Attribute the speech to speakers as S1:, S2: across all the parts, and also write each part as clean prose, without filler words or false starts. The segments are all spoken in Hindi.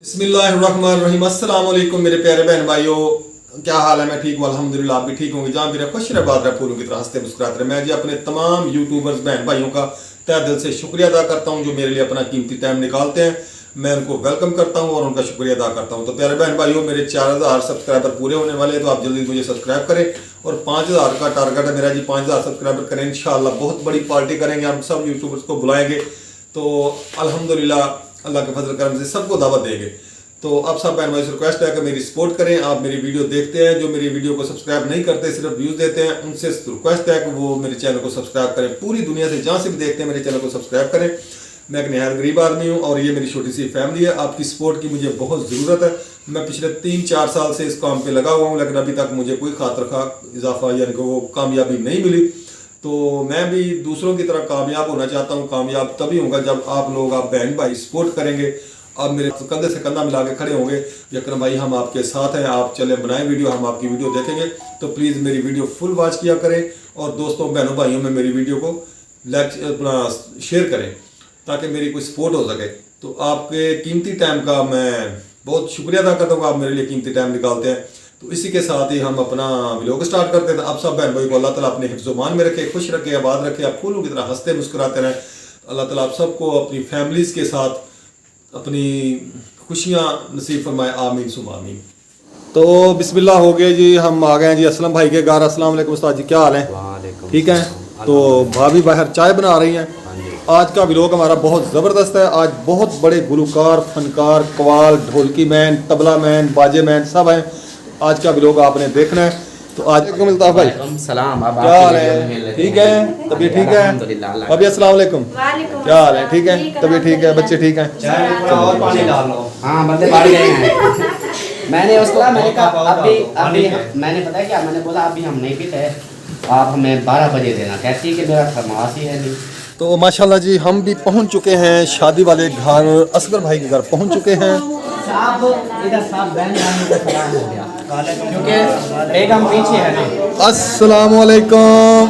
S1: बिस्मिल्लाहिर्रहमानिर्रहीम। अस्सलाम वालेकुम मेरे प्यारे बहन भाइयों, क्या हाल है? मैं ठीक हूँ अल्हम्दुलिल्लाह। आप भी ठीक होंगे। जहाँ भी रहे खुश रहे, बात रहे, फूलों की तरह हंसते मुस्कुराते रहे। मैं जी अपने तमाम यूट्यूबर्स बहन भाइयों का तहे दिल से शुक्रिया अदा करता हूँ जो मेरे लिए अपना कीमती टाइम निकालते हैं। मैं उनको वेलकम करता हूँ और उनका शुक्रिया अदा करता हूँ। तो प्यारे बहन भाइयों, मेरे 4000 सब्सक्राइबर पूरे होने वाले हैं, तो आप जल्दी मुझे सब्सक्राइब करें। और 5000 का टारगेट है मेरा जी, 5000 सब्सक्राइबर करें इंशाल्लाह। बहुत बड़ी पार्टी करेंगे, हम सब यूट्यूबर्स को बुलाएंगे। तो अल्हम्दुलिल्लाह अल्लाह के फजल करम से सबको दावत देंगे। तो आप सब बहन भाई से रिक्वेस्ट है कि मेरी सपोर्ट करें। आप मेरी वीडियो देखते हैं, जो मेरी वीडियो को सब्सक्राइब नहीं करते, सिर्फ व्यूज़ देते हैं, उनसे रिक्वेस्ट है कि वो मेरे चैनल को सब्सक्राइब करें। पूरी दुनिया से जहाँ से भी देखते हैं मेरे चैनल को सब्सक्राइब करें। मैं एक नहायत गरीब आदमी हूँ और ये मेरी छोटी सी फैमिली है। आपकी सपोर्ट की मुझे बहुत ज़रूरत है। मैं पिछले 3-4 साल से इस काम पे लगा हुआ हूँ, लेकिन अभी तक मुझे कोई खातिर खा इजाफा यानी कि वो कामयाबी नहीं मिली। तो मैं भी दूसरों की तरह कामयाब होना चाहता हूँ। कामयाब तभी होगा जब आप लोग, आप बहन भाई सपोर्ट करेंगे, आप मेरे कंधे से कंधा मिला के खड़े होंगे। यकरम भाई हम आपके साथ हैं, आप चले बनाएं वीडियो, हम आपकी वीडियो देखेंगे। तो प्लीज़ मेरी वीडियो फुल वॉच किया करें और दोस्तों बहनों भाइयों में मेरी वीडियो को लाइक अपना शेयर करें ताकि मेरी कोई सपोर्ट हो सके। तो आपके कीमती टाइम का मैं बहुत शुक्रिया अदा करता हूँ, आप मेरे लिए कीमती टाइम निकालते हैं। तो इसी के साथ ही हम अपना व्लॉग स्टार्ट करते हैं। आप सब बहन भाई को अल्लाह ताला अपने हिफ्ज़-ओ-मान में रखे, खुश रखे, आबाद रखे, आप फूलों की तरह हंसते मुस्कुराते रहें। अल्लाह ताला आप सबको अपनी फैमिलीज़ के साथ अपनी खुशियाँ नसीब फरमाए, आमीन सुम आमीन। तो बिस्मिल्लाह हो गए जी, हम आ गए हैं जी असलम भाई के घर। अस्सलाम वालेकुम उस्ताद जी, क्या हाल है? ठीक है। तो भाभी बाहर चाय बना रही हैं। आज का व्लॉग हमारा बहुत ज़बरदस्त है। आज बहुत बड़े गुलकार, फनकार, कवाल, ढोलकी मैन, तबला मैन, बाजे मैन सब हैं। आज का व्लॉग आपने देखना है। तो आज को मिलता है भाई। सलाम, क्या हाल है? ठीक है, तबीयत ठीक है? अभी अस्सलाम वालेकुम, क्या हाल है? ठीक है, तबीयत ठीक है, बच्चे ठीक हैं?
S2: और पानी डाल लो। हाँ, बंदे बढ़ गए हैं। मैंने उसको मैंने कहा अभी मैंने पता है क्या मैंने बोला, अभी हम नहीं पीते, आप हमें 12 बजे देना। कहती है कि मेरा फरमाश ही है नहीं।
S1: तो माशाल्लाह जी हम भी पहुंच चुके हैं शादी वाले घर, असगर भाई के घर पहुंच चुके हैं।
S2: साहब इधर साहब बहन भाइयों को सलाम हो गया क्योंकि बेगम पीछे है ना।
S1: अस्सलाम वालेकुम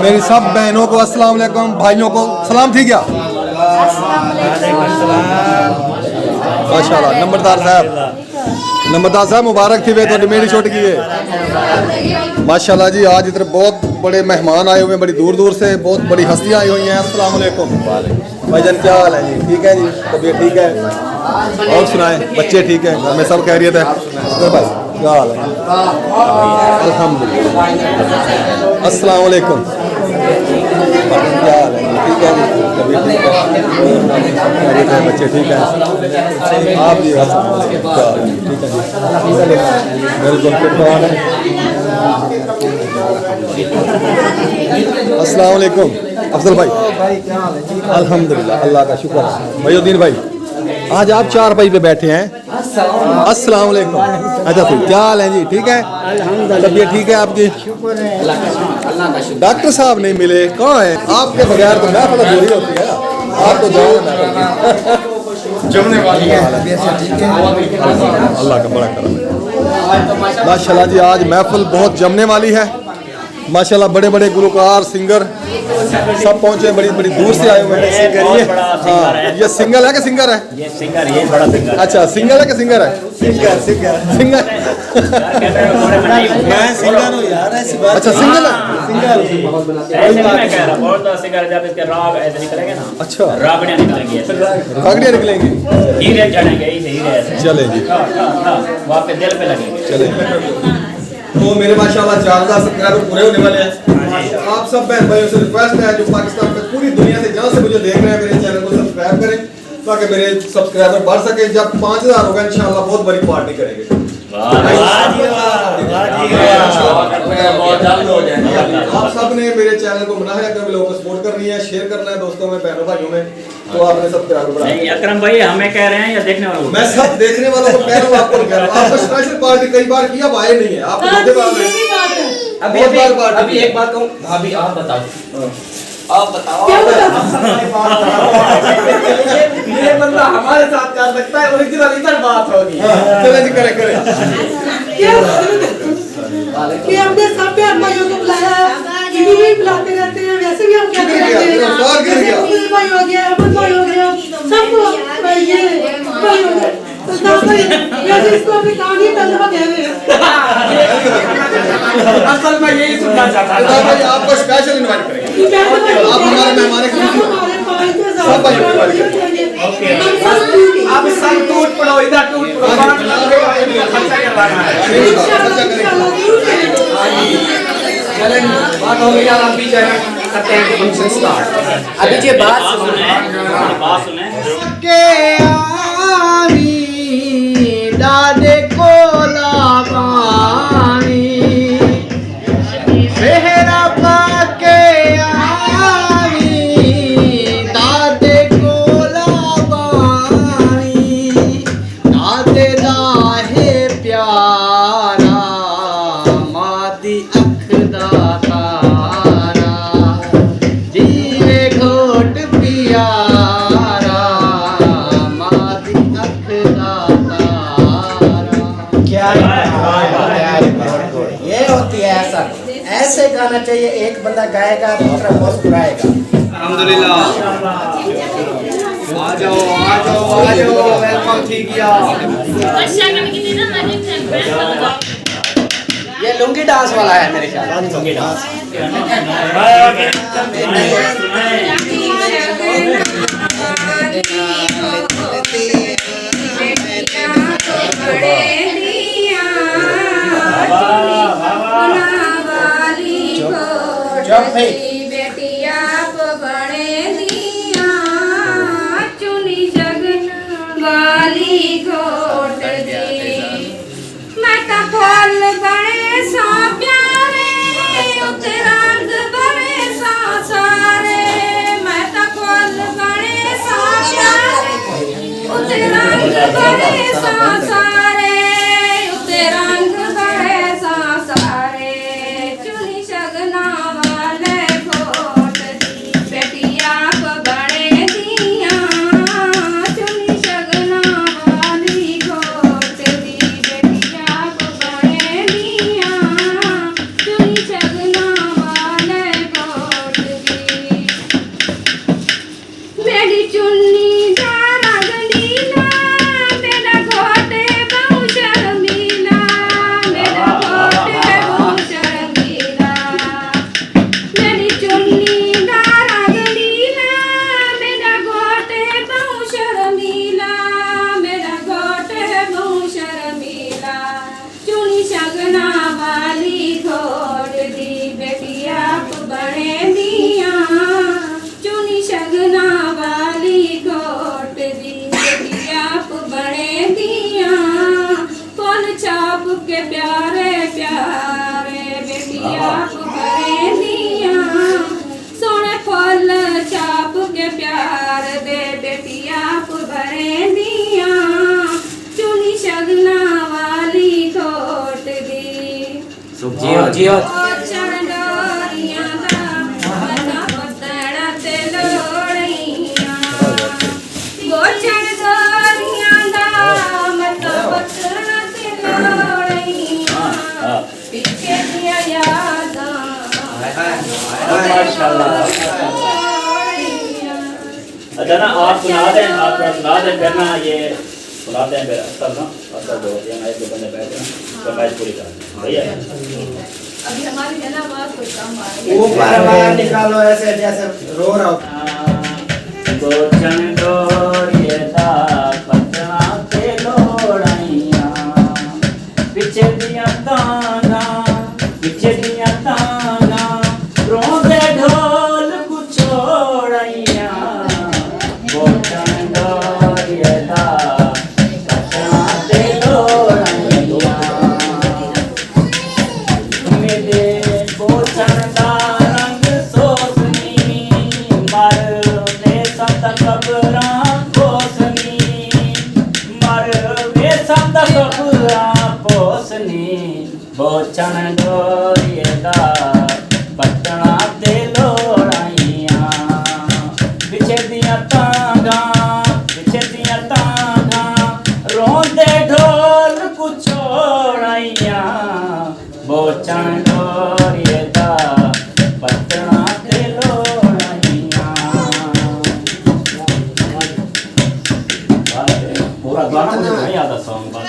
S1: मेरी सब बहनों को, अस्सलाम वालेकुम भाइयों को सलाम थी क्या? माशाल्लाह। नंबरदार साहब मुबारक थी वे तो मेरी छोट की है। माशाल्लाह जी आज इधर बहुत बड़े मेहमान आए हुए हैं, बड़ी दूर दूर से बहुत बड़ी हस्तियाँ आई हुई हैं। अस्सलाम वालेकुम भाईजान, क्या हाल है जी? ठीक है जी, तबीयत ठीक है? और सुनाएं, बच्चे ठीक है? घर में सब खैरियत है? भाई क्या हाल है? अल्हम्दुलिल्लाह। अस्सलाम वालेकुम, क्या हाल है? ठीक है जी, तबीयत ठीक है, बच्चे ठीक हैं? आप भी ठीक है जी, बिल्कुल फिट है। अस्सलाम वालेकुम अफजल भाई, अल्हम्दुलिल्लाह अल्लाह का शुक्र है। भाईउद्दीन भाई आज आप 4 भाई पे बैठे हैं। अस्सलाम वालेकुम। अच्छा फिर क्या हाल है जी? ठीक है, तबीयत ठीक है आपकी? डॉक्टर साहब नहीं मिले, कहाँ है? आपके बगैर तो मैं पता दूरी होती है, आप तो जाओ जमने वाली है। अल्लाह का बड़ा करम है माशाल्लाह जी। आज महफिल बहुत जमने वाली है माशाल्लाह। बड़े बड़े गुलकार, सिंगर सब पहुंचे, बड़ी बड़ी दूर से आए हुए हैं। हाँ, ये सिंगल है कि सिंगर है?
S3: ये सिंगर, ये बड़ा सिंगर।
S1: अच्छा, सिंगल है कि सिंगर है?
S3: सिंगर
S1: सिंगर
S3: मैं सिंगर हूँ यार, ऐसी बात।
S1: अच्छा सिंगल है,
S3: मैं कह रहा बहुत बड़ा सिंगर। जब इसके राग ऐसे निकलेंगे ना,
S1: अच्छा
S3: रागड़ियाँ निकलेंगी,
S1: रागड़ियाँ निकलेंगी,
S3: हीरे चढ़ेंगे, हीरे ऐसे।
S1: चले जी,
S3: वो आपके दिल पे लगेंगे।
S1: चले। तो मेरे माशाल्लाह 4000 सब्सक्राइबर पूरे होने वाले हैं। आप सब बहन भाइयों से रिक्वेस्ट है जो पाकिस्तान में पूरी दुनिया से जहाँ से मुझे देख रहे हैं, मेरे चैनल को सब्सक्राइब करें ताकि मेरे सब्सक्राइबर बढ़ सके। जब 5000 होगा इंशाल्लाह बहुत बड़ी पार्टी करेंगे। आप सब ने मेरे चैनल को बनाया है, लोगों को सपोर्ट करनी है, शेयर करना है दोस्तों में, बहनों भाइयों में। तो आपने सब्सक्राइब बढ़ाया।
S3: अकरम भाई हमें कह रहे हैं या देखने वालों को?
S1: मैं सब देखने वालों को कह रहा हूँ, आपको कह रहा हूँ। आपको स्पेशल पार्टी कई बार किया, अब आए नहीं है आप।
S2: अभी एक बात कहूँ भाभी, आप बताओ ये बंदा हमारे साथ कर सकता है, ओरिजिनल इधर बात होगी।
S1: चले जी, करे
S4: कि हमने सब बहन भाइयों इसको अभी कहानी तलवा कह रहे हैं
S3: असल में यही सुनना चाहता
S1: तो
S3: था
S1: भाई आपको स्पेशल इनवाइट करेंगे आप हमारे मेहमान हैं सब भाई इनवाइट करेंगे
S3: अब सब टूट पड़ो इधर टूट पड़ो खर्चा करवाना है चलें बात हो गई अब भी जो है करते हैं फंक्शन स्टार्ट
S2: अभी ये बात
S3: सुने
S2: के आमी दादे को लावानी सेहरा पाके आमी दादे को लावानी दादे दाहे प्यारा मादी अख दा तारा जीवे घोट पियारा मादी अख दा तारा क्या ये होती है ऐसा ऐसे गाना चाहिए एक बंदा गाएगा दूसरा मुस्कुराएगा
S3: अल्हम्दुलिल्लाह आ जाओ वेलकम ठीक किया
S2: ये लुंगी डांस वाला है मेरे ख्याल लुंगी डांस
S5: बेटिया बड़े दिया चुनी जग वाली घोट दी मैं तो फल बड़े सा प्यारे उते रंग बड़े सा सारे मैं तो फल बड़े सा प्यारे उते रंग बड़े सा सारे उते रंग बड़े सा सारे चुनी शगना वाले घोट दी बेटिया बड़े दिया चुनी शगना वाली घोट दी बेटिया बड़े दिया चुनी शगना वाले घोट दी मेरी चुन्नी जारा गलीला मेरा घोटे बहु शर्मीला मेरा घोटे बहु शर्मीला मेरी चुन्नी जारा गलीला मेरा घोटे बहु शर्मीला मेरा घोटे बहु शर्मीला चुनी शगना वाली घोट दी बेटिया बड़े दिया चुनी शगना वाली घोट दी बेटिया बड़े दिया फल छाप के प्यारे प्यारे बेटिया बड़े दिया सोने फल छाप के प्यार दे बेटिया बड़े दिया चुनी शगना वाली घोट दी
S2: जियो
S5: चंडोरियां दा मना पतड़ा ते लोड़ियां वो चंडोरियां दा मना पतड़ा ते लोड़ियां पीछे दिया यादां
S3: माशाल्लाह अच्छा ना आप सुना दें फिर ना ये सुनाते हैं फिर असल ना असल दो ये ना एक दो बंदे बैठे ना तो मैच पूरी कर भैया
S5: अभी हमारी है ना आवाज कुछ कम आ रही है
S2: ऊपर बाहर निकालो ऐसे जैसे रो रहा हो
S3: गोचन डोरिए दा पतना ते लोड़ाइया पीछे दिया ताना रोंदे ढोल कुछोड़ाइया गोचन डोरिए दा पतना ते लोड़ाइया मेरे गोचन दा रंग सोसनी मर दे संत कबरां पोसनी मर वे संत कबरां पोसनी गोचन डोरिए दा पटना ते लोड़ाइया पिछे दिया तांगा रोंदे ढोल कुछोड़ाइया गोचन डोरिए दा पटना ते लोड़ाइया पूरा गाना मुझे नहीं आता सॉन्ग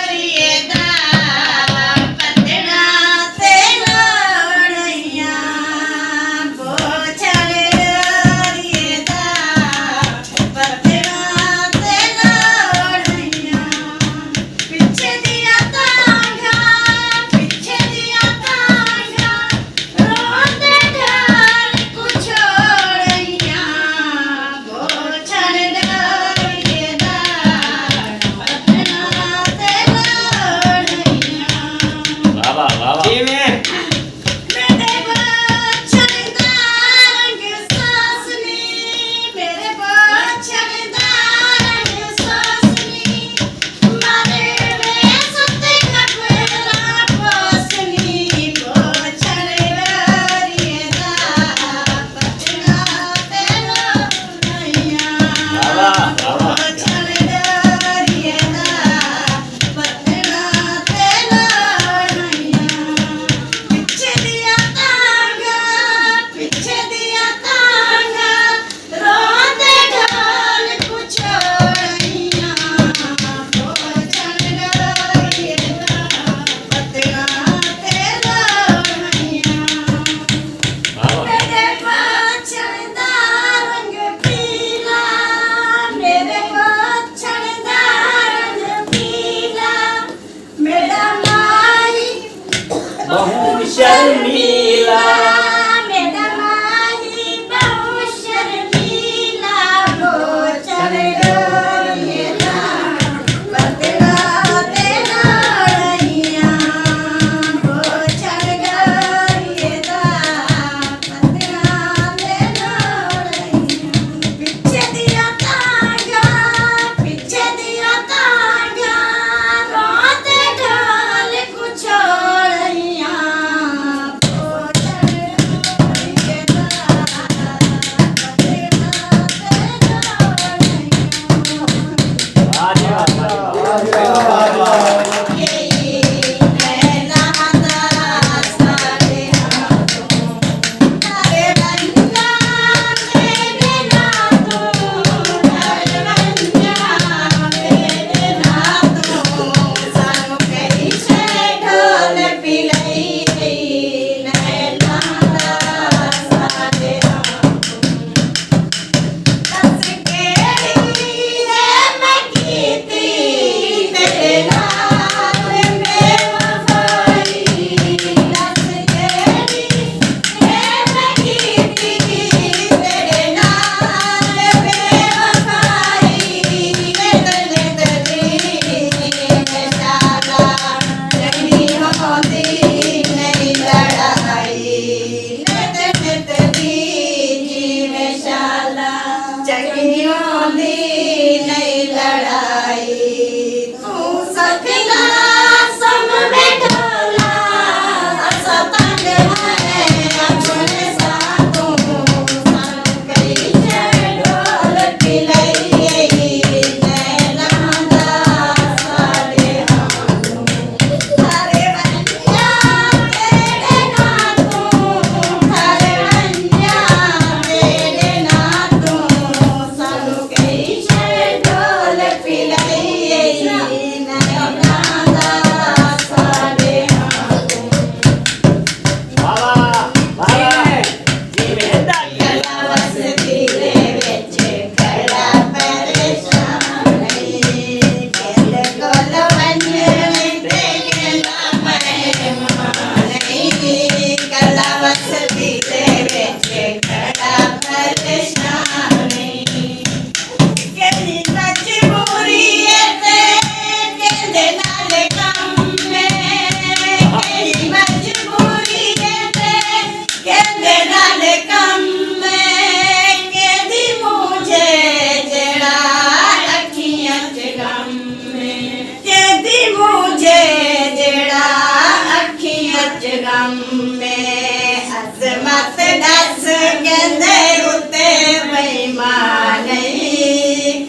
S6: करम में अजमत दस गंदे उते बेईमान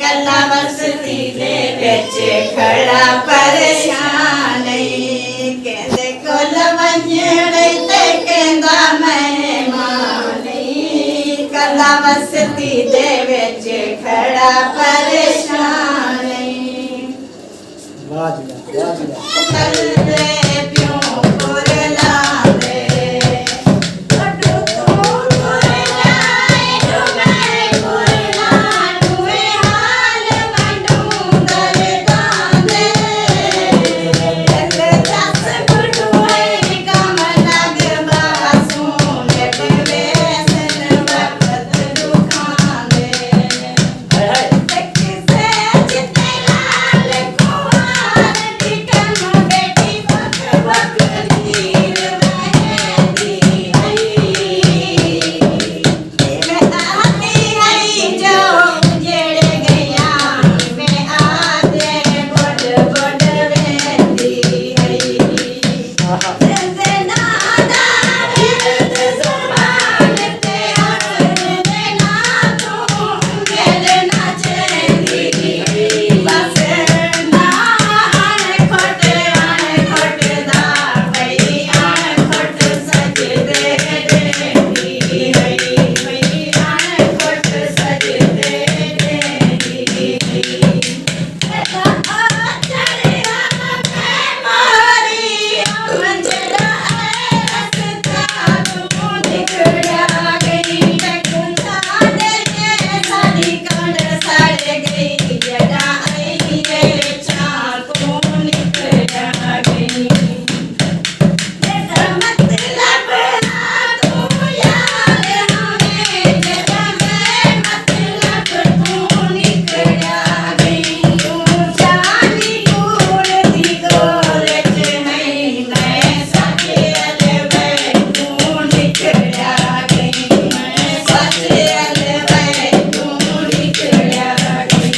S6: कला वसती दे विच खड़ा परेशान कहंदे कोल वंजड़े ते कहंदा मेहमान कला वसती दे विच खड़ा परेशान करदे प्यों पुरला दे कटू तू पुरला जो मैं पुरला तुए हाल मंडू दरदां दे दिल दस गुडुए कम लग बासू नेट वेसन वक्त दुखां दे किसे जिते लाल कुआर टिकन बेटी वक वक नीर बहती मैं आती है जो उजड़ गया मैं आते बड़ बड़ रहती है नादा विरद जुबान ते हसन देना तू मेरे नाचती बस ना आने खट दा भई आने खट सजदे देती भई आने खट सजदे देती चढ़िया मैं मारी मंजरा रस्ता तू निकलिया गई टकुंदा दे सारी कंड सड़ गई जड़ा आई रे चाल तू निकलिया गई मतलब तू याद हमें जब मैं मतलब तू निकलिया गई तू जानी दूर दी गोले च नहीं मैं सचे अलवे तू निकलिया गई मैं सचे अलवे तू निकलिया गई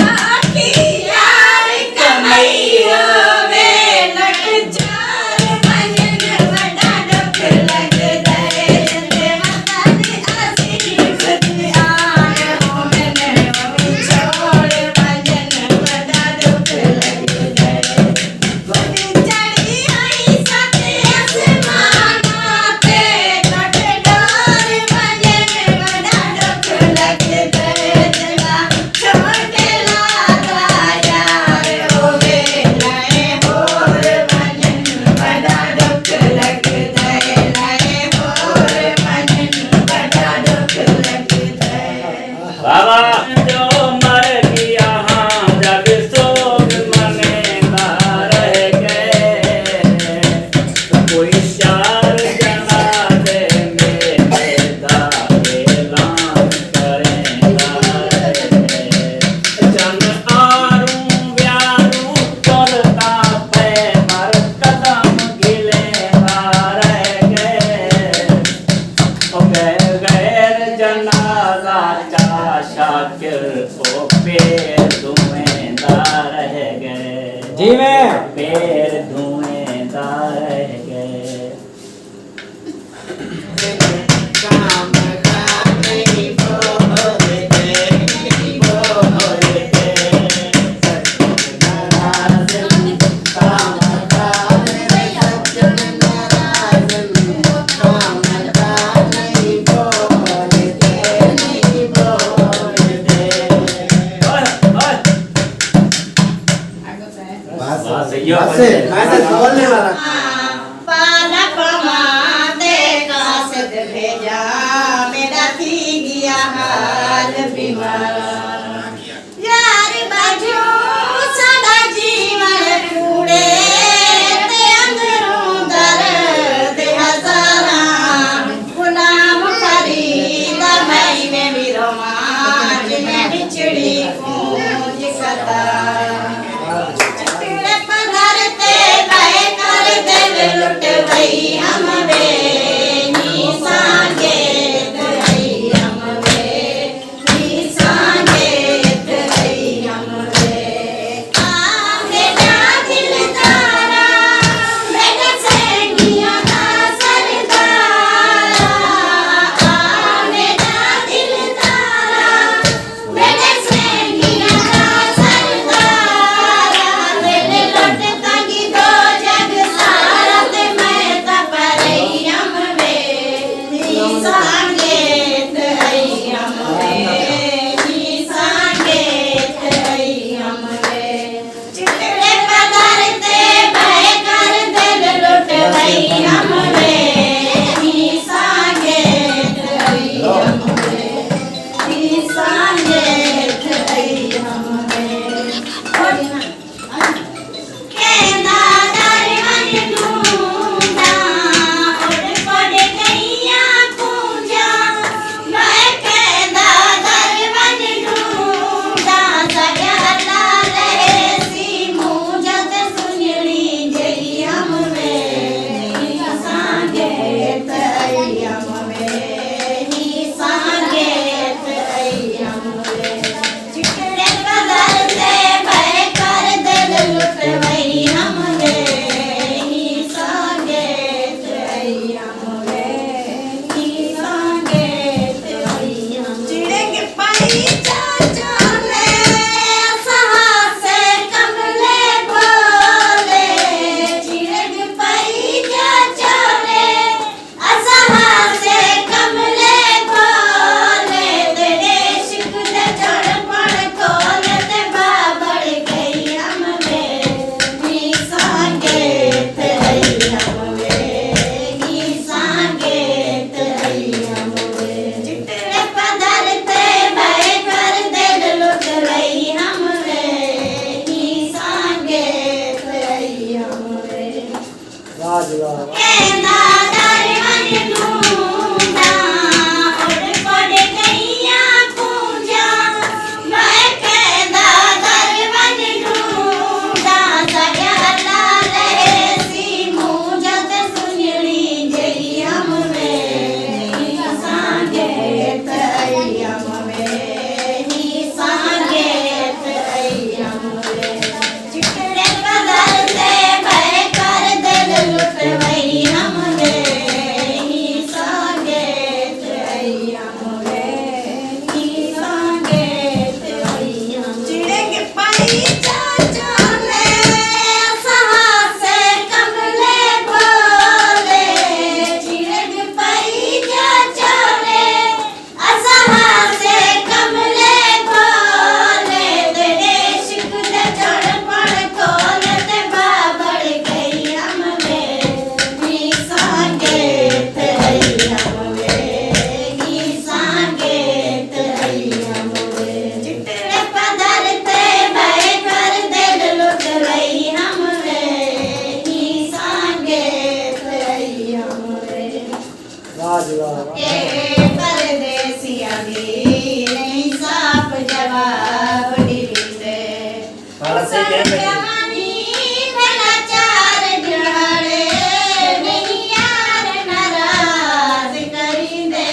S6: आखी यार कमैया वे लट चार मंजन बड़ा दुख लगदा है जंदे माता दी आसीफ दी आन हो मैंने छोड़ मंजन बड़ा दुख लगदा है गोदी चढ़ी आई सते आसमां ते कट डोर मंजन बड़ा दुख लगदा है जला छोटे लागा यार होवे लाए होर मंजन बड़ा दुख लगदा है लाए होर मंजन बड़ा दुख लगदा है
S3: बाबा जो मर गया हाँ जग सोग मनेगा रह गए कोई चार जनाजे मेरे दागे लान करेगा रह गए चंद आरूं व्यारूं चलता पे मर कदम गिलेगा रह गए गैर जनाजा चा शाकिर ओ पैर धुएंदार रह गए
S2: जी मैं
S3: पैर धुएंदार रह गए
S6: काम का नहीं बोलते नहीं बोलते नाराज काम का सज्जन नाराज काम का नहीं बोलते नहीं बोलते
S3: बस यो
S2: बोलने वाला
S6: पालक माते कासद भेजा मेरा थी गया हाल बीमार यार बाजू सदा जीवन कूड़े ते अंदरों दर्द हजारा गुलाम फरीद मई में भी रोमांच में बिछड़ी कूंज कता पधरते के परदेसिया भी नहीं साफ जवाब दिंदे जवानी भला चार दिहाड़े नहीं यार नाराज करिंदे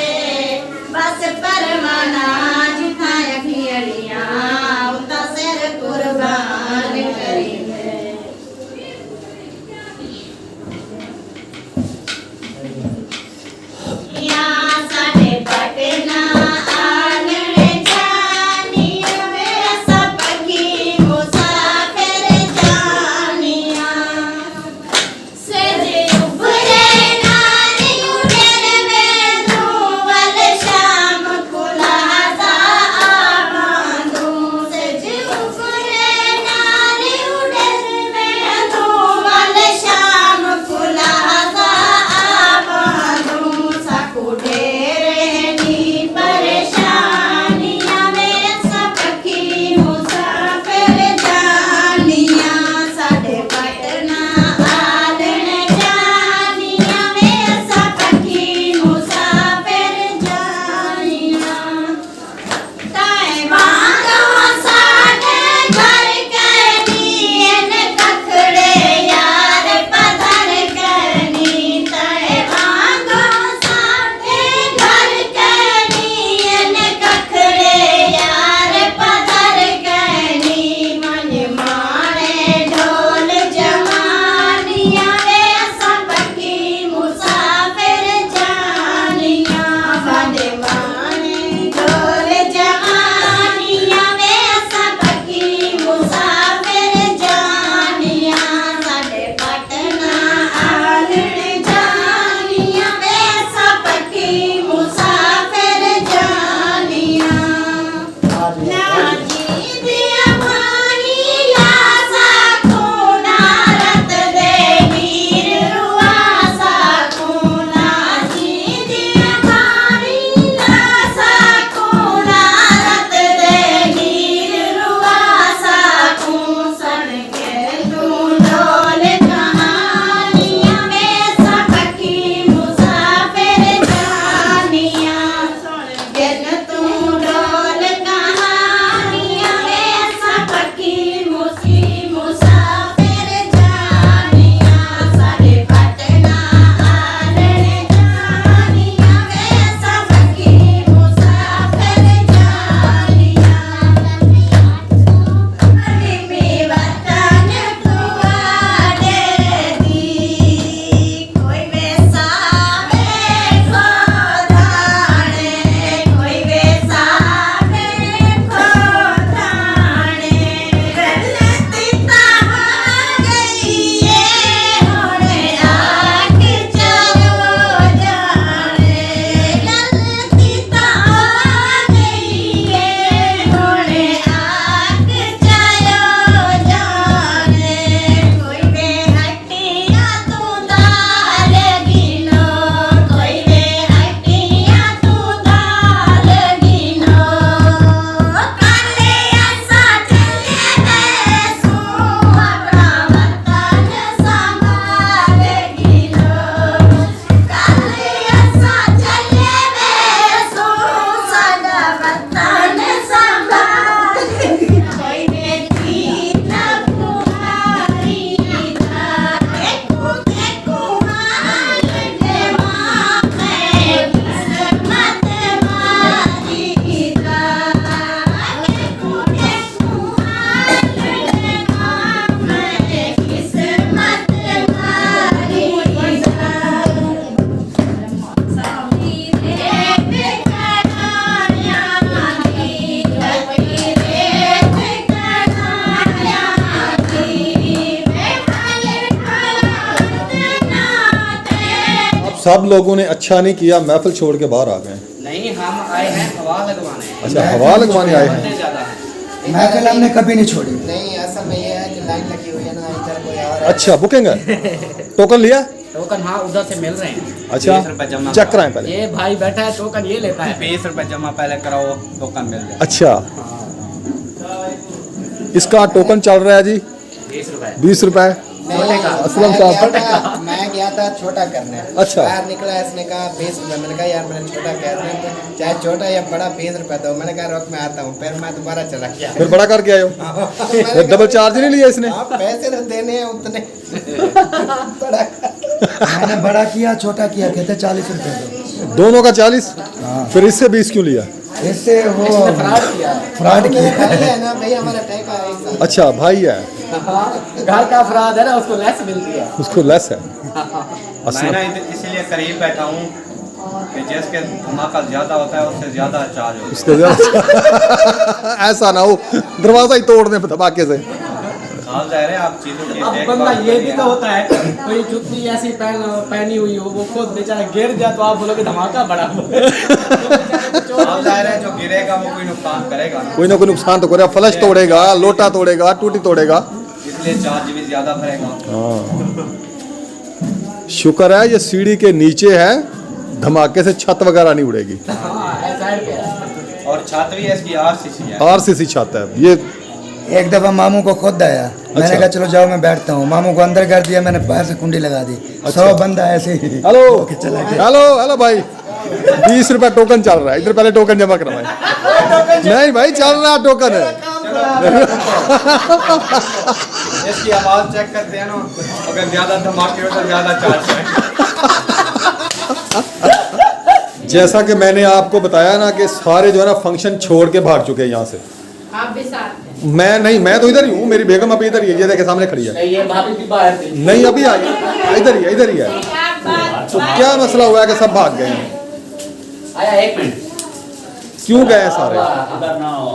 S6: बस परवाना जिथा अखियड़ियां उता सिर कुर्बान करिंदे या साडे पटना आलड़े जानिया में सब की मुसाफिर जानिया सजे उभरे नारी उड़न में धूवल शाम खुला जा आबादू सजे उभरे नारी उड़न में धूवल शाम खुला जा आबादू साकू ढेरनी परेशानियां में सबकी मुसाफिर जानिया साडे पटना आलड़ जानिया में सबकी मुसाफिर जानिया ताए बांधो साडे घर कनी इन कखड़े यार पधर कनी ताए बांधो साडे घर कनी इन कखड़े यार पधर कनी मन माणे ढोल जवानिया में सबकी मुसाफिर जानिया साडे माणे ढोल जवानिया में सबकी मुसाफिर जानिया साडे पटना आलड़ जानिया में सबकी मुसाफिर जानिया नाजी दिया मानी लासा खूना रत दे वीर रुआसा खूना जी दिया मानी लासा खूना रत दे वीर रुआसा खून सन के तू ढोल कहानियां में सबकी मुसाफिर जानिया गिन तू ढोल कहानियां में सबकी मुसाफिर जानिया साडे पटना आलड़ जानिया में सबकी मुसाफिर जानिया अली वतन तुआरे दी कोई बेसावे खोदाने कोई बेसावे खोदाने गलती ता गई ये होने आग चलो जाने गलती ता गई ये होने आग चलो जाने कोई बेहटिया तू दाल गिनो कोई बेहटिया तू दाल गिनो काले ऐसा चले बेसू अपना वतन संभाल गिनो काले ऐसा चले बेसू सदा वतन संभाल कोई बेटी न कुमारी था देखो देखो हाल दे माँ मैं किस्मत मारी था देखो देखो हाल दे माँ मैं किस्मत मारी था साथी रेत कराया थी कोई रेत कराया थी मैं खाले नाते
S1: अब सब लोगों ने अच्छा नहीं किया, महफिल छोड़ के बाहर आ गए।
S2: नहीं, हम आए हैं हवा लगवाने।
S1: अच्छा, हवा लगवाने आए हैं।
S2: बंदे ज्यादा हैं।
S7: महफिल हमने कभी नहीं छोड़ी।
S8: नहीं असल में ये है कि लाइन लगी हुई है ना, इधर कोई आ रहा है।
S1: अच्छा, बुकिंग है, टोकन लिया?
S2: टोकन हाँ उधर से मिल रहे हैं।
S1: अच्छा,
S7: 20 रुपए जमा
S1: चेक कराएं पहले।
S2: ये भाई बैठा है टोकन ये लेता है।
S7: 20 रुपए जमा पहले कराओ, टोकन मिल जाए।
S1: अच्छा, इसका टोकन चल रहा है जी
S2: 20 रुपए।
S1: 20 रुपए।
S8: नहीं,
S1: असलम
S8: मैं
S1: साहब।
S8: गया था किया था छोटा करने।
S1: अच्छा।
S8: बाहर निकला, इसने कहा 20 रुपये। मैंने कहा यार मैंने छोटा किया। इसने कहा, चाहे छोटा या बड़ा 20 रुपये दो। मैंने कहा रोक मैं आता हूँ। फिर मैं दोबारा चला गया।
S1: फिर बड़ा करके आए हो, फिर डबल चार्ज नहीं लिया इसने?
S8: आप पैसे तो देने हैं उतने। बड़ा
S7: मैंने बड़ा किया छोटा किया, कहते 40 रुपए दो।
S1: दोनों का 40? फिर इससे 20 क्यों लिया?
S7: इससे वो फ्रॉड किया।
S8: भाई है ना भाई, हमारा ठेका है एक साथ।
S1: अच्छा भाई है,
S2: घर का अपराध है ना, उसको लेस मिलती है।
S1: उसको लेस है।
S9: मैं ना इसीलिए करीब बैठा हूँ कि जिसके धमाका ज्यादा होता है उससे ज्यादा चार्ज होता है।
S1: उसको ज्यादा ऐसा ना हो दरवाजा ही तोड़ दे धमाके से।
S9: हाल जाहिर है आप चीजों की
S2: अब बंदा ये भी तो होता है, कोई जुत्ती ऐसी पहनी हुई हो, वो खुद बेचारा गिर जाए तो आप बोलोगे धमाका बड़ा।
S9: हाल जाहिर है जो गिरेगा वो कोई नुकसान करेगा ना,
S1: कोई ना कोई नुकसान तो करेगा, फ्लश तोड़ेगा, लोटा तोड़ेगा, टूटी तोड़ेगा,
S9: इसलिए चार्ज भी ज्यादा भरेगा।
S1: शुक्र है ये सीढ़ी के नीचे है, धमाके से छत वगैरह नहीं उड़ेगी।
S9: और छत भी इसकी RCC है।
S1: RCC छत है ये।
S7: एक दफा मामू को खुद आया, मैंने कहा चलो जाओ मैं बैठता हूँ। मामू को अंदर कर दिया, मैंने बाहर से कुंडी लगा दी। 100 बंदा ऐसे ही
S1: हेलो
S7: चला गया।
S1: हेलो हेलो भाई, 20 रुपया टोकन चल रहा है, इधर पहले टोकन जमा करवाए। नहीं भाई चल रहा टोकन है।
S9: इसकी आवाज चेक करते हैं ना, अगर ज्यादा धमाके हो तो ज्यादा चार्ज है।
S1: जैसा कि मैंने आपको बताया ना कि सारे जो है ना फंक्शन छोड़ के भाग चुके हैं यहाँ से।
S5: आप भी साथ में।
S1: मैं नहीं, मैं तो इधर ही हूँ, मेरी बेगम अभी इधर ही है, ये देखे सामने खड़ी है।
S2: ये भाभी भी बाहर थी।
S1: नहीं अभी आई, इधर ही है, इधर ही है। तो क्या मसला हुआ है कि सब भाग गए हैं?
S2: आया 1 मिनट।
S1: क्यों गए हैं सारे?
S3: उधर ना हो।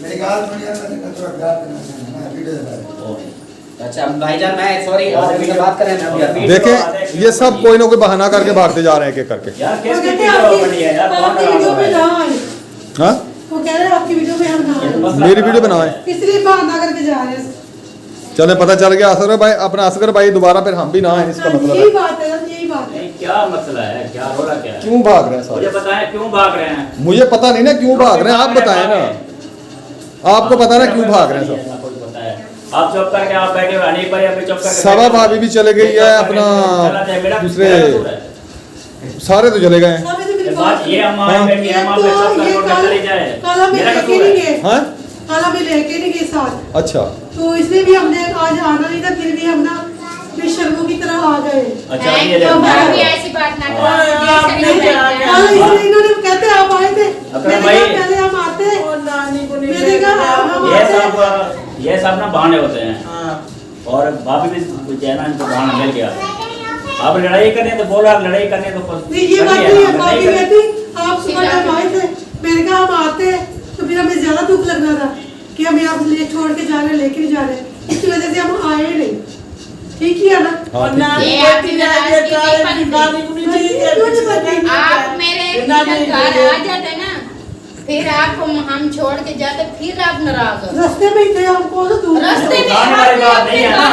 S7: मेरी गाल थोड़ी यार, मैंने कहा थोड़ा प्यार करना चाहिए ना, वीडियो दबा दे।
S2: अच्छा भाईजान मैं सॉरी, और अभी बात करें मैं अभी।
S1: देखें ये सब कोई ना कोई बहाना करके भागते जा रहे हैं, एक एक करके।
S3: यार
S4: वो
S3: किसकी
S4: कहते हैं
S3: वीडियो बनी है यार, कौन
S4: आपकी वीडियो में
S3: बना
S4: ना आए।
S1: हाँ
S4: वो कह रहे हैं आपकी वीडियो में हम ना आए।
S1: मेरी वीडियो बनाए,
S4: इसलिए बहाना करके जा रहे हैं।
S1: चले पता चल गया असगर भाई, अपना असगर भाई दोबारा फिर हम भी ना आए, इसका मतलब
S4: यही
S1: है।
S4: बात है, यही बात है।
S3: नहीं क्या मसला है, क्या रोला क्या है?
S1: क्यों भाग रहे हैं
S3: मुझे
S1: सारे?
S3: बताएं क्यों भाग रहे हैं?
S1: मुझे पता नहीं ना क्यों भाग रहे हैं, आप बताएं ना, आपको पता ना क्यों भाग रहे हैं सब।
S3: आप चुप करके आप बैठे हुए नहीं पर अभी चुप करके
S1: सवा भाभी भी चले गई है, अपना दूसरे सारे तो चले गए हैं।
S4: सामने से मेरी
S3: बात ये अम्मा
S1: हाँ।
S3: है कि अम्मा पे चुप करके चली जाए।
S4: काला में
S3: मेरा
S4: लेके
S3: कसूर
S4: नहीं
S3: है।
S4: गए,
S1: हाँ
S4: काला में लेके नहीं गए साथ।
S1: अच्छा
S4: तो इसलिए भी हमने आज आना नहीं था, फिर भी हम ना बेशर्मों की तरह आ गए।
S3: अच्छा ये ले
S5: भाभी ऐसी बात ना
S4: कल इसलिए इन्होंने कहते आप आए थे, मैंने
S3: भाई।
S4: कहा पहले हम आते, मैंने कहा हम आते।
S3: ये सब ना बहाने होते हैं और भाभी भी जो है ना इनको बहाना मिल गया। आप लड़ाई करने तो बोला, लड़ाई करने तो
S4: नहीं ये बात नहीं है, बाकी कहती आप सुबह जब आए थे, मैंने कहा हम आते तो फिर हमें ज्यादा दुख लगना था कि हम यहाँ ले छोड़ के जा रहे, लेके नहीं जा रहे, इसकी वजह से हम आए नहीं। ठीक ही है ना?
S1: हाँ, ठीक है।
S5: ये आपकी नाराजगी नहीं बनती। आप मेरे घर आ जाते ना, फिर आप हम छोड़ के जाते, फिर आप नाराज हो।
S4: रास्ते में ही थे, हम कौन सा दूर
S5: रास्ते में
S3: बुलाने वाली बात नहीं है ना,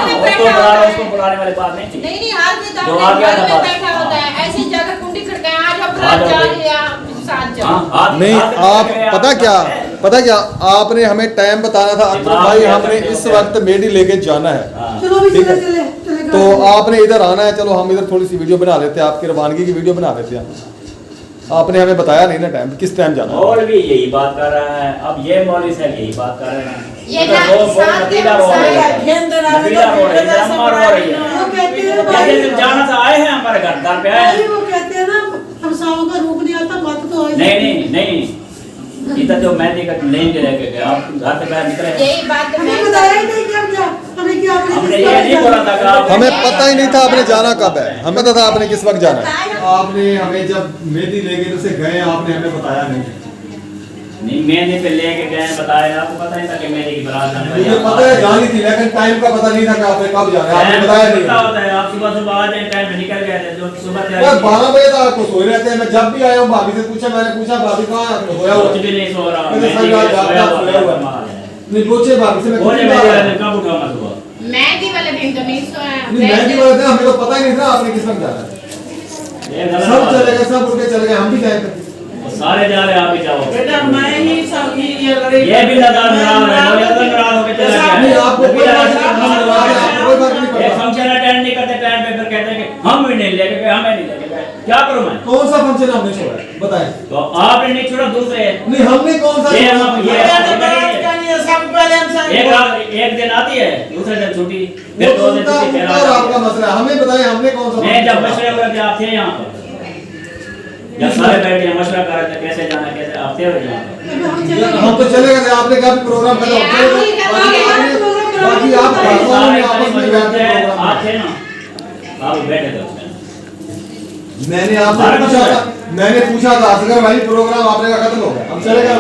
S3: उसको बुलाने वाली बात नहीं थी।
S5: नहीं आदमी तो
S3: जो
S5: अपने
S3: आ गया
S5: घर
S3: था
S5: में
S3: बात।
S5: बैठा होता है, ऐसी जगह कुंडी खड़काए आज
S3: आ
S5: अपराध
S3: जाओ
S5: जा
S3: भाई।
S5: लिया साथ जाओ।
S1: नहीं आप पता क्या आपने हमें टाइम बताना था अकबर भाई, हमने इस वक्त मेडी लेके जाना है,
S4: चलो भी
S1: ठीक
S4: चले
S1: है।
S4: चले
S1: तो आपने इधर आना है, चलो हम इधर थोड़ी सी वीडियो बना लेते हैं, आपकी रवानगी की वीडियो बना लेते हैं। आपने हमें बताया नहीं ना टाइम, किस टाइम जाना है।
S3: मौलवी यही बात कर रहा है, अब ये मौलवी से यही बात कर रहे हैं।
S5: ये
S3: तो वो
S5: साथ
S3: नतीजा
S5: के
S3: रो रही है,
S5: साथ
S3: नतीजा रो रही है, अम्मा रो रही है।
S4: वो कहते हैं
S3: जैसे
S4: भाई,
S3: तुम जाना था आए हैं हमारे घर पे आए
S4: भाई
S3: हैं।
S4: वो कहते हैं ना हम साओं का रूप नहीं आता, मत तो आई।
S3: नहीं इधर जो मैं देखा नहीं लेके गए, आप घर से बाहर निकले हैं।
S5: यही बात
S4: हमें
S5: मैं
S4: बताया ही नहीं कि हम जा, हमें क्या
S3: हमने ये नहीं बोला था कि आप
S1: हमें पता ही नहीं था आपने जाना कब है, हमें पता था आपने किस वक्त जाना है। आपने हमें जब मेहंदी लेके तो से गए, आपने हमें बताया नहीं।
S3: नहीं मेहंदी पे लेके गए बताया, आपको पता नहीं था कि मेहंदी की बारात जाने वाली
S1: मुझे पता है जानी थी, लेकिन टाइम का पता नहीं था कि आपने कब जाना है, आपने बताया नहीं।
S3: पता होता है आप सुबह आ जाए, टाइम में निकल गए थे, जो सुबह
S1: यार 12 बजे तक आपको सोए रहते हैं। मैं जब भी आया हूँ भाभी से पूछा, मैंने पूछा भाभी कहाँ सोया हुआ?
S3: कुछ भी नहीं सो रहा,
S1: मैंने
S3: मेहंदी
S1: संग
S3: के
S1: आज
S3: सोया
S1: आपका सोया हुआ
S3: हुआ
S1: है। नहीं पूछे भाभी से, मैं
S3: बोले
S1: कितनी
S3: मैं
S1: बार आया?
S3: कब उठाऊंगा सुबह?
S5: मेहंदी वाले दिन तो नहीं सोया।
S1: नहीं मेहंदी वाले दिन हमें तो पता ही नहीं था आपने किस वक्त जाना है।
S3: ये गलत
S1: सब
S3: बात
S1: चले
S3: है।
S1: गए, सब उठ के चले गए, हम भी जाए थे।
S3: सारे जा रहे आप ही जाओ
S10: बेटा मैं ही सब ये लड़ी
S3: ये भी नाराज है वो ये तो नाराज होके चला गया
S1: नहीं आपको कोई बात नहीं, कोई बात नहीं
S3: एक
S1: करता।
S3: फंक्शन अटेंड नहीं करते टाइम पे फिर कहते हैं कि हम भी नहीं लेके गए हमें नहीं लेके गए क्या करूं मैं
S1: कौन सा फंक्शन हमने छोड़ा है? बताएं।
S3: तो आपने नहीं छोड़ा दूसरे
S1: नहीं हमने कौन सा
S3: ये
S1: छोड़ा?
S3: हम ये एक दिन आती है दूसरे दिन छुट्टी
S1: वो
S3: फिर
S1: तो
S3: 2 दिन
S1: उनका
S3: छुट्टी फिर
S1: उनका और आपका मसला है। हमें बताएं हमने कौन सा
S3: मैं जब
S1: फंक्शन
S3: मशवरे हुए थे आप थे यहाँ पर जब सारे बैठे मशवरा कर रहे थे कैसे जाना कैसे आप थे यहाँ पर
S1: हम तो चले गए थे, आपने कहा भी प्रोग्राम खत्म हो चले गए। बाकी आप
S3: सारे
S1: आपस में बैठ के प्रोग्राम
S3: आप थे ना आप बैठे थे उसमें
S1: मैंने आपसे पूछा था, मैंने पूछा था असगर भाई प्रोग्राम आपने का खत्म हो गया, हम चले गए।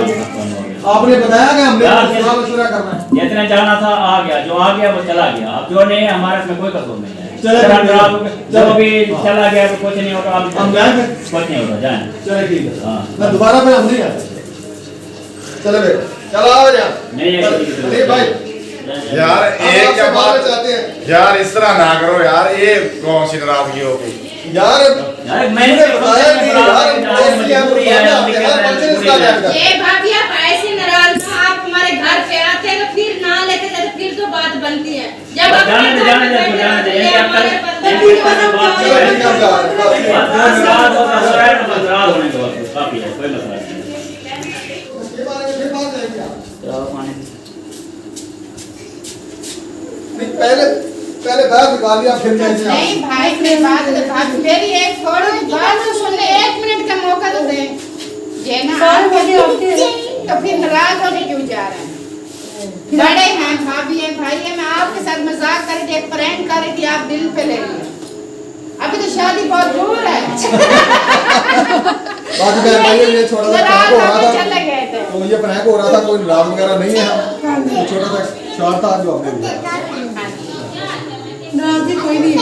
S1: आपने बताया कि हमने सलाह मशवरा करना है।
S3: जितने जाना था आ गया जो आ गया वो चला गया अब जो नहीं है हमारे इसमें कोई कसूर नहीं है
S1: चले
S3: अगर
S1: ठीक है।
S3: आप जब अभी चला गया तो कुछ नहीं होगा आप
S1: हम जाएंगे?
S3: कुछ नहीं होगा जाए
S1: चले ठीक है।
S3: हाँ।
S1: मैं दोबारा फिर हम नहीं आते। चले बे चलो आओ यार।
S3: नहीं है किसी की
S1: अरे भाई
S11: यार
S1: हम
S11: एक
S1: आपसे
S11: क्या
S1: बात
S11: बात
S1: चाहते हैं
S11: यार इस तरह ना करो यार ये कौन सी नाराजगी हो गई
S1: यार
S3: यार
S1: मैंने बताया नहीं यार ऐसी हम
S3: मजबूरी है हम भी
S1: यार
S3: कहते हैं
S1: फंक्शन इसका
S3: मजबूरी है।
S1: जाएगा।
S5: ये भाभी आप ऐसे नाराज हो आप हमारे घर पे आते हैं तो फिर ना लेके जाते फिर तो बात बनती है जब आप
S3: जाने दे, जाने दे,
S5: बैठे
S3: जाने दे,
S5: रहते
S3: ये
S5: हैं,
S3: क्या
S5: हमारे
S3: कर-
S5: बंदे
S3: ये
S5: भी
S3: क्या
S5: बना
S3: बात
S5: हुआ
S3: कर
S5: है।
S3: रहे हैं?
S1: ठीक है, बस।
S3: बस नाराज होता है नाराज होता है, नाराज होने के बाद काफी है कोई मसला नहीं
S1: ये बात है, फिर बात जाएगी आप।
S3: चलो पानी
S1: नहीं पहले पहले बात निकाल लिया फिर कैसे आप?
S5: नहीं भाई मेरी बात तो भाभी मेरी एक थोड़ी सी बात तो सुनने 1 मिनट का मौका तो दे ये ना
S4: सारे
S5: आपके
S4: बड़े होते हैं।
S5: तो फिर नाराज होके क्यों जा रहे हैं बड़े हैं भाभी है भाई है मैं आपके साथ मजाक कर रही थी एक प्रैंक कर रही थी आप दिल पे ले लिए अभी तो शादी बहुत दूर है
S1: बाकी बहन भाई ये छोटा सा
S5: नाराज
S1: प्रैंक हो रहा
S5: होके
S1: था
S5: चले गए थे
S1: तो ये प्रैंक हो रहा था कोई नाराज वगैरह नहीं है हम ये छोटा सा शॉर्ट था जो हमने दिया।
S4: नाराजगी कोई नहीं है।